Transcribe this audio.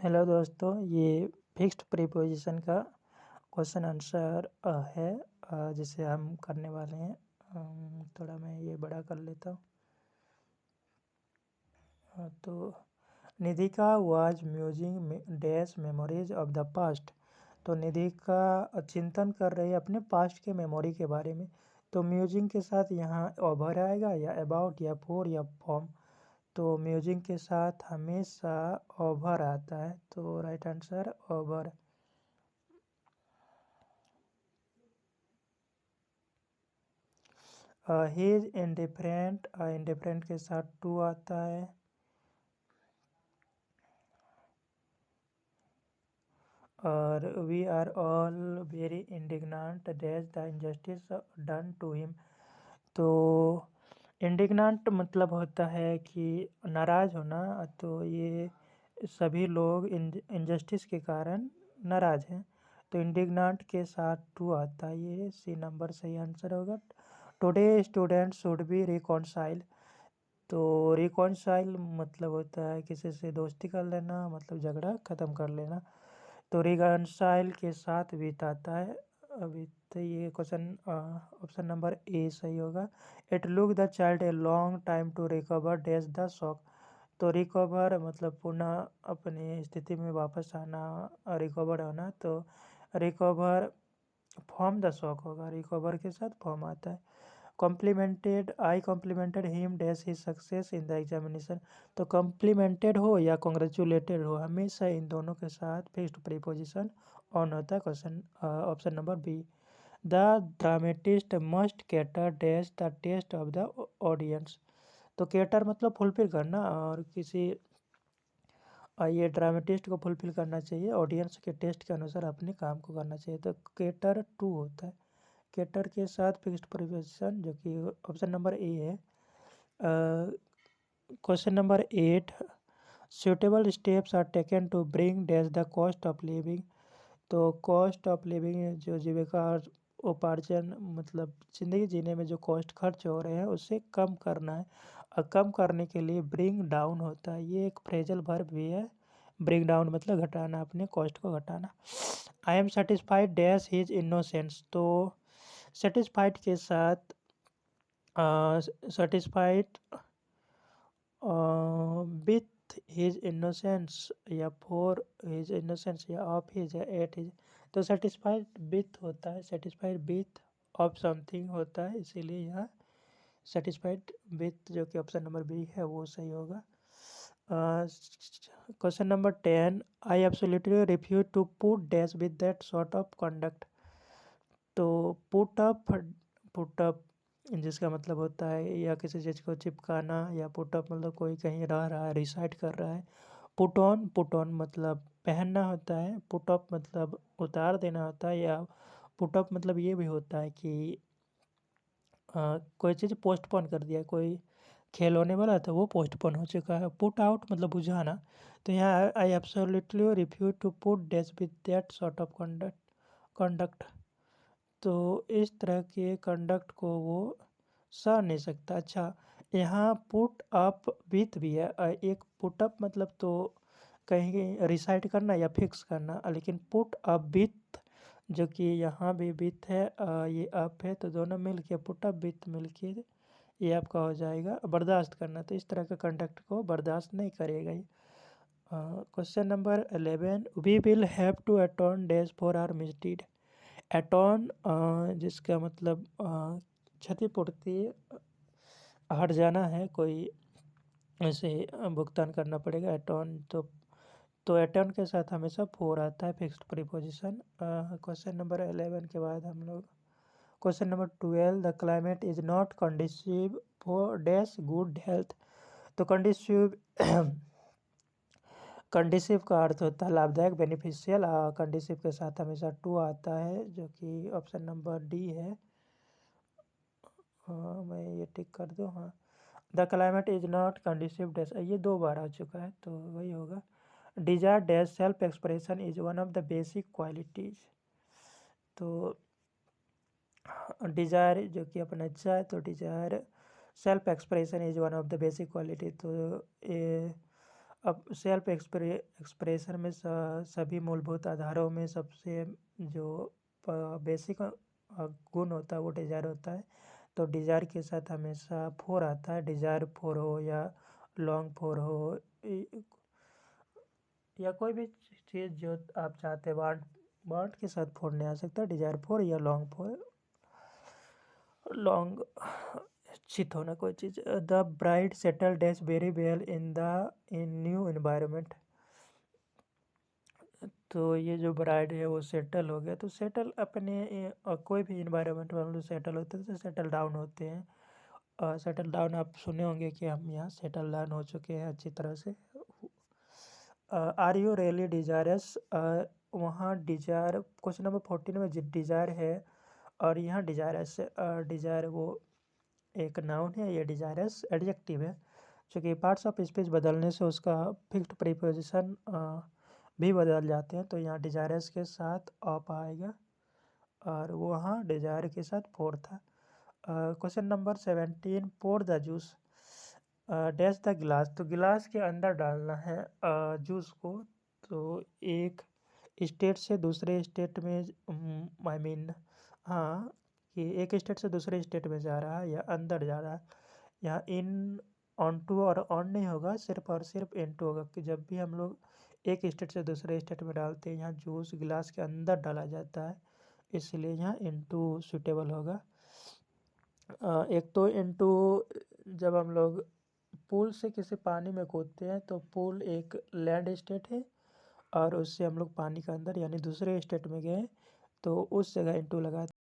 Hello दोस्तों, ये fixed preposition का क्वेश्चन आंसर है जिसे हम करने वाले हैं। थोड़ा मैं ये बड़ा कर लेता हूँ। तो निधिका was musing dash memories of the past. तो निधिका चिंतन कर रही है अपने पास्ट के मेमोरी के बारे में। तो म्यूजिंग के साथ यहाँ ओवर आएगा या अबाउट या फॉर या फ्रॉम। तो म्यूजिंग के साथ हमेशा ओवर आता है, तो right answer over. He is indifferent, indifferent के साथ टू आता है। और we are all very indignant dash the injustice done to him. तो इंडिग्नांट मतलब होता है कि नाराज़ होना। तो ये सभी लोग इनजस्टिस के कारण नाराज़ हैं। तो इंडिग्नांट के साथ टू आता है, ये सी नंबर सही आंसर होगा। Today student should be reconcile. तो रिकॉन्साइल मतलब होता है किसी से दोस्ती कर लेना, मतलब झगड़ा ख़त्म कर लेना। तो रिकॉन्साइल के साथ विथ आता है। अभी तो ये क्वेश्चन ऑप्शन नंबर ए सही होगा। It look the child a long time to recover dash the shock. तो रिकवर मतलब पुनः अपनी स्थिति में वापस आना, रिकवर होना। तो रिकवर फ्रॉम द शॉक होगा, रिकवर के साथ फ्रॉम आता है। Complimented, I complimented him dash his success in the examination. तो कॉम्प्लीमेंटेड हो या कॉन्ग्रेचुलेटेड हो, हमेशा इन दोनों के साथ फिक्स्ड प्रीपोजिशन ऑन होता है। Question option number B. The dramatist must cater dash the taste of the audience. तो कैटर मतलब फुलफिल करना, और किसी ये ड्रामेटिस्ट को फुलफिल करना चाहिए, ऑडियंस के टेस्ट के अनुसार अपने काम को करना चाहिए। तो कैटर टू होता है। कैटर के साथ फिक्स्ड प्रीपोजिशन जो कि ऑप्शन नंबर ए है। Question number 8, suitable steps are taken to bring dash the cost of living. तो कॉस्ट ऑफ लिविंग जो जीविका उपार्जन मतलब ज़िंदगी जीने में जो कॉस्ट खर्च हो रहे हैं उसे कम करना है। और कम करने के लिए ब्रिंग डाउन होता है, ये एक फ्रेजल वर्ब भी है। ब्रिंग डाउन मतलब घटाना, अपने कॉस्ट को घटाना। I am satisfied dash his innocence. तो सेटिस्फाइड के साथ सेटिस्फाइड विथ हिज इनोसेंस या फॉर हिज इनोसेंस या ऑफ हिज या एट हिज। तो सेटिस्फाइड विथ होता है, सेटिस्फाइड विथ ऑफ समथिंग होता है, इसीलिए यहाँ सेटिस्फाइड विथ जो कि ऑप्शन नंबर बी है वो सही होगा। Question number 10, I absolutely refuse to put dash with that sort of conduct. तो पुट अप जिसका मतलब होता है या किसी चीज़ को चिपकाना, या पुट अप मतलब कोई कहीं रह रहा है, रिसाइड कर रहा है। पुट ऑन मतलब पहनना होता है। पुट अप मतलब उतार देना होता है। या पुट अप मतलब ये भी होता है कि कोई चीज़ पोस्टपोन कर दिया, कोई खेल होने वाला था वो पोस्टपोन हो चुका है। पुट आउट मतलब बुझाना। तो यहाँ I absolutely refuse to put dash with that sort of conduct. तो इस तरह के कंडक्ट को वो सह नहीं सकता। अच्छा, यहाँ पुट अप विथ भी है। एक पुट अप मतलब तो कहीं रिसाइड करना या फिक्स करना, लेकिन पुट अप विथ जो कि यहाँ भी विथ है, ये अप है, तो दोनों मिल के पुट अप विथ मिल के ये आपका हो जाएगा बर्दाश्त करना। तो इस तरह के कंडक्ट को बर्दाश्त नहीं करेगा ये। Question number 11, we will have to atone dash for our misdeed. Atone जिसका मतलब क्षतिपूर्ति, हट जाना है, कोई ऐसे भुगतान करना पड़ेगा एटोन। तो एटोन के साथ हमेशा फोर आता है फिक्स्ड प्रीपोजिशन। क्वेश्चन नंबर 11 के बाद हम लोग question number 12, the climate is not conducive for dash good health. तो कंडीसिव कंडीसिव का अर्थ होता है लाभदायक, बेनिफिशियल। कंडीसिव के साथ हमेशा टू आता है जो कि ऑप्शन नंबर डी है। मैं ये टिक कर दूँ। हाँ, the climate is not conducive dash, ये 2 बार आ चुका है तो वही होगा। Desire dash self expression is one of the basic qualities. तो डिजायर जो कि अपना इच्छा है, तो desire self expression is one of the basic quality. तो ये अब सेल्फ एक्सप्रेशन में सभी मूलभूत आधारों में सबसे जो बेसिक गुण होता है वो डिज़ायर होता है। तो डिज़ायर के साथ हमेशा फोर आता है, डिज़ायर फोर हो या लॉन्ग फोर हो या कोई भी चीज़ जो आप चाहते हैं वांट वांट के साथ फोर नहीं आ सकता, डिज़ायर फोर या लॉन्ग फोर, लॉन्ग चित होना कोई चीज़। The bride settle dash very well in new environment. तो ये जो ब्राइड है वो सेटल हो गया, तो सेटल अपने कोई भी इन्वायरमेंट में हम लोग सेटल होते हैं तो सेटल डाउन होते हैं। सेटल डाउन आप सुने होंगे कि हम यहाँ सेटल डाउन हो चुके हैं अच्छी तरह से। आर यू रियली डिजायरस, वहाँ डिजायर क्वेश्चन नंबर 14 में डिजायर है और यहाँ डिजायरस डिजायर वो एक नाउन है, ये डिजायरस एडजेक्टिव है। चूँकि पार्ट्स ऑफ स्पीच बदलने से उसका फिक्स्ड प्रीपोजिशन भी बदल जाते हैं, तो यहाँ डिजायरस के साथ ऑप आएगा और वो वहाँ डिजायर के साथ फोर था। Question number 17 pour the juice dash the glass, तो गिलास के अंदर डालना है जूस को। तो एक स्टेट से दूसरे स्टेट में आई मीन हाँ कि एक स्टेट से दूसरे स्टेट में जा रहा है या अंदर जा रहा है। यहाँ इन ऑन टू और ऑन नहीं होगा, सिर्फ और सिर्फ इन टू होगा कि जब भी हम लोग एक स्टेट से दूसरे स्टेट में डालते हैं, यहाँ जूस गिलास के अंदर डाला जाता है, इसलिए यहाँ इनटू सूटेबल होगा। एक तो इनटू जब हम लोग पूल से किसी पानी में कूदते हैं तो पूल एक लैंड स्टेट है और उससे हम लोग पानी के अंदर यानी दूसरे स्टेट में गए तो उस जगह इनटू लगा